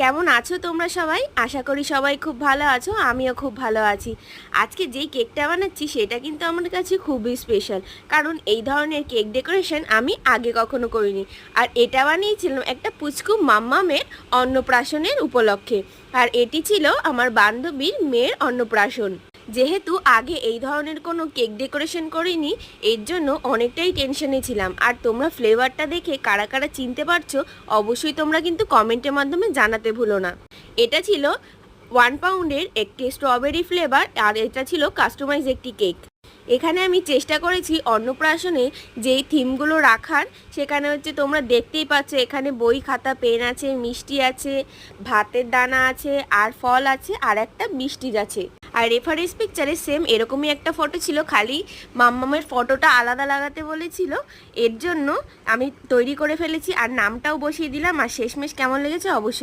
কেমন আছো তোমরা সবাই? আশা করি সবাই খুব ভালো আছো, আমিও খুব ভালো আছি। আজকে যেই কেকটা বানাচ্ছি সেটা কিন্তু আমার কাছে খুবই স্পেশাল, কারণ এই ধরনের কেক ডেকোরেশন আমি আগে কখনো করিনি। আর এটা বানিয়েছিলাম একটা পুচকু মাম্মামের অন্নপ্রাশনের উপলক্ষে। আর এটি ছিল আমার বান্ধবীর মেয়ের অন্নপ্রাশন। যেহেতু আগে এই ধরনের কোনো কেক ডেকোরেশন করিনি, এর জন্য অনেকটাই টেনশনে ছিলাম। আর তোমরা ফ্লেভারটা দেখে কারা কারা চিনতে পারছো অবশ্যই তোমরা কিন্তু কমেন্টের মাধ্যমে জানাতে ভুলো না। এটা ছিল 1 পাউন্ডের একটি স্ট্রবেরি ফ্লেভার, আর এটা ছিল কাস্টমাইজ একটি কেক। এখানে আমি চেষ্টা করেছি অন্নপ্রাশনে যেই থিমগুলো রাখার, সেখানে হচ্ছে তোমরা দেখতেই পাচ্ছ এখানে বই খাতা পেন আছে, মিষ্টি আছে, ভাতের দানা আছে, আর ফল আছে, আর একটা মিষ্টি আছে। আর রেফারেন্স পিকচারে সেম এরকমই একটা ফটো ছিল, খালি মাম্মামের ফটোটা আলাদা লাগাতে বলেছিল। এর জন্য আমি তৈরি করে ফেলেছি আর নামটাও বসিয়ে দিলাম। আর শেষমেশ কেমন লেগেছে অবশ্যই